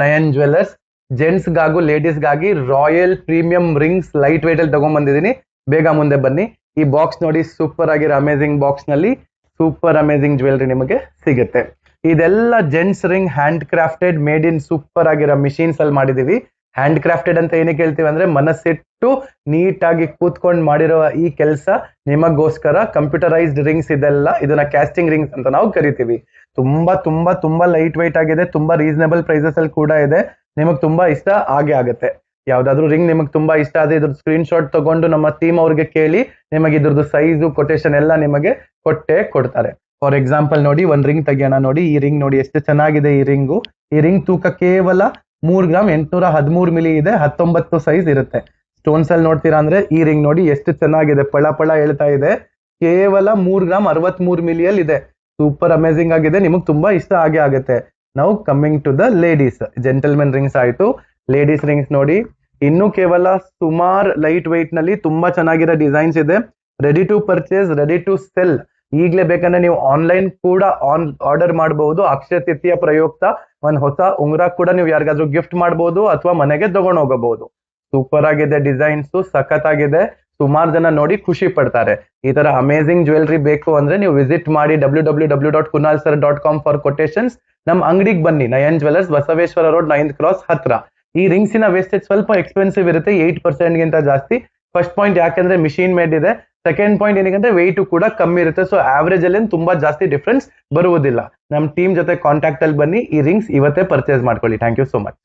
Nayan jewellers gents ಗಾಗು ladies ಗಾಗಿ royal premium rings light weight ಅಲ್ಲಿ ತಗೊಂಡ್ಬಂದಿದ್ದೀನಿ. ಬೇಗ ಮುಂದೆ ಬನ್ನಿ. ಈ ಬಾಕ್ಸ್ ನೋಡಿ, ಸೂಪರ್ ಆಗಿರೋ ಅಮೇಸಿಂಗ್ ಬಾಕ್ಸ್ ನಲ್ಲಿ ಸೂಪರ್ ಅಮೇಸಿಂಗ್ ಜ್ಯುವೆಲ್ರಿ ನಿಮಗೆ ಸಿಗುತ್ತೆ. ಇದೆಲ್ಲ gents ring hand crafted made in super ಆಗಿರೋ ಮಿಷಿನ್ಸ್ ಅಲ್ಲಿ ಮಾಡಿದೀವಿ. ಹ್ಯಾಂಡ್ ಕ್ರಾಫ್ಟೆಡ್ ಅಂತ ಏನಕ್ಕೆ ಹೇಳ್ತೀವಿ ಅಂದ್ರೆ ಮನಸ್ಸಿಟ್ಟು ನೀಟಾಗಿ ಕೂತ್ಕೊಂಡು ಮಾಡಿರೋ ಈ ಕೆಲಸ ನಿಮಗೋಸ್ಕರ. ಕಂಪ್ಯೂಟರೈಸ್ಡ್ ರಿಂಗ್ಸ್ ಇದೆಲ್ಲ, ಇದನ್ನ ಕ್ಯಾಸ್ಟಿಂಗ್ ರಿಂಗ್ಸ್ ಅಂತ ನಾವು ಕರಿತೀವಿ. ತುಂಬಾ ತುಂಬಾ ತುಂಬಾ ಲೈಟ್ ವೈಟ್ ಆಗಿದೆ, ತುಂಬಾ ರೀಸನಬಲ್ ಪ್ರೈಸಸ್ ಅಲ್ಲಿ ಕೂಡ ಇದೆ. ನಿಮಗೆ ತುಂಬಾ ಇಷ್ಟ ಆಗುತ್ತೆ. ಯಾವ್ದಾದ್ರು ರಿಂಗ್ ನಿಮಗೆ ತುಂಬಾ ಇಷ್ಟ ಆದ್ರೆ ಇದ್ರ ಸ್ಕ್ರೀನ್ ಶಾಟ್ ತಗೊಂಡು ನಮ್ಮ ಟೀಮ್ ಅವ್ರಿಗೆ ಕೇಳಿ, ನಿಮಗೆ ಇದ್ರದ್ದು ಸೈಜು ಕೊಟೇಶನ್ ಎಲ್ಲ ನಿಮಗೆ ಕೊಟ್ಟೆ ಕೊಡ್ತಾರೆ. ಫಾರ್ ಎಕ್ಸಾಂಪಲ್ ನೋಡಿ, ಒಂದ್ ರಿಂಗ್ ತೆಗಿಯೋಣ. ನೋಡಿ ಈ ರಿಂಗ್ ನೋಡಿ ಎಷ್ಟು ಚೆನ್ನಾಗಿದೆ. ಈ ರಿಂಗ್ ತೂಕ ಕೇವಲ 3 ಗ್ರಾಮ್ 813 ಮಿಲಿ ಇದೆ. 19 ಸೈಜ್ ಇರುತ್ತೆ. ಸ್ಟೋನ್ಸ್ ಅಲ್ಲಿ ನೋಡ್ತೀರಾ ಅಂದ್ರೆ ಈ ರಿಂಗ್ ನೋಡಿ ಎಷ್ಟು ಚೆನ್ನಾಗಿದೆ, ಪಳ ಪಳ ಹೇಳ್ತಾ ಇದೆ. ಕೇವಲ 3 ಗ್ರಾಮ್ 63 ಮಿಲಿಯಲ್ಲಿ ಇದೆ. ಸೂಪರ್ ಅಮೇಸಿಂಗ್ ಆಗಿದೆ, ನಿಮಗೆ ತುಂಬಾ ಇಷ್ಟ ಆಗುತ್ತೆ. ನಾವು coming to the ladies. Gentlemen rings ಆಯ್ತು. ಲೇಡೀಸ್ ರಿಂಗ್ಸ್ ನೋಡಿ, ಇನ್ನು ಕೇವಲ ಸುಮಾರು ಲೈಟ್ ವೈಟ್ ನಲ್ಲಿ ತುಂಬಾ ಚೆನ್ನಾಗಿರೋ ಡಿಸೈನ್ಸ್ ಇದೆ. Ready to purchase, ready to sell. ಈಗಲೇ ಬೇಕಂದ್ರೆ ನೀವು ಆನ್ಲೈನ್ ಕೂಡ ಆರ್ಡರ್ ಮಾಡಬಹುದು. ಅಕ್ಷಯ ತೃತೀಯ ಪ್ರಯುಕ್ತ ಒಂದ್ ಹೊಸ ಉಂಗುರ ಕೂಡ ನೀವು ಯಾರಿಗಾದ್ರೂ ಗಿಫ್ಟ್ ಮಾಡಬಹುದು ಅಥವಾ ಮನೆಗೆ ತಗೊಂಡು ಹೋಗಬಹುದು. ಸೂಪರ್ ಆಗಿದೆ, ಡಿಸೈನ್ಸ್ ಸಖತ್ ಆಗಿದೆ. ಸುಮಾರು ಜನ ನೋಡಿ ಖುಷಿ ಪಡ್ತಾರೆ. ಈ ತರ ಅಮೇಸಿಂಗ್ ಜ್ಯುವೆಲ್ರಿ ಬೇಕು ಅಂದ್ರೆ ನೀವು ವಿಸಿಟ್ ಮಾಡಿ www.kunalsir.com ಫಾರ್ ಕೊಟೇಶನ್ಸ್. ನಮ್ಮ ಅಂಗಡಿಗೆ ಬನ್ನಿ, Nayan jewellers, Basaveshwara road 9th cross ಹತ್ರ. ಈ ರಿಂಗ್ಸಿನ ವೇಸ್ಟೇಜ್ ಸ್ವಲ್ಪ ಎಕ್ಸ್ಪೆನ್ಸಿವ್ ಇರುತ್ತೆ, 8% ಗಿಂತ ಜಾಸ್ತಿ. ಫಸ್ಟ್ ಪಾಯಿಂಟ್ ಯಾಕೆಂದ್ರೆ ಮಿಷಿನ್ ಮೇಡ್ ಇದೆ. ಸೆಕೆಂಡ್ ಪಾಯಿಂಟ್ ಏನಂದ್ರೆ ವೆಯ್ಟ್ ಕೂಡ ಕಮ್ಮಿ ಇರುತ್ತೆ. ಸೊ ಆವರೇಜ್ ಅಲ್ಲಿ ತುಂಬಾ ಜಾಸ್ತಿ ಡಿಫ್ರೆನ್ಸ್ ಬರುವುದಿಲ್ಲ. ನಮ್ಮ ಟೀಮ್ ಜೊತೆ ಕಾಂಟ್ಯಾಕ್ಟ್ ಅಲ್ಲಿ ಬನ್ನಿ, ಈ ರಿಂಗ್ಸ್ ಇವತ್ತೇ ಪರ್ಚೇಸ್ ಮಾಡ್ಕೊಳ್ಳಿ. Thank you so much.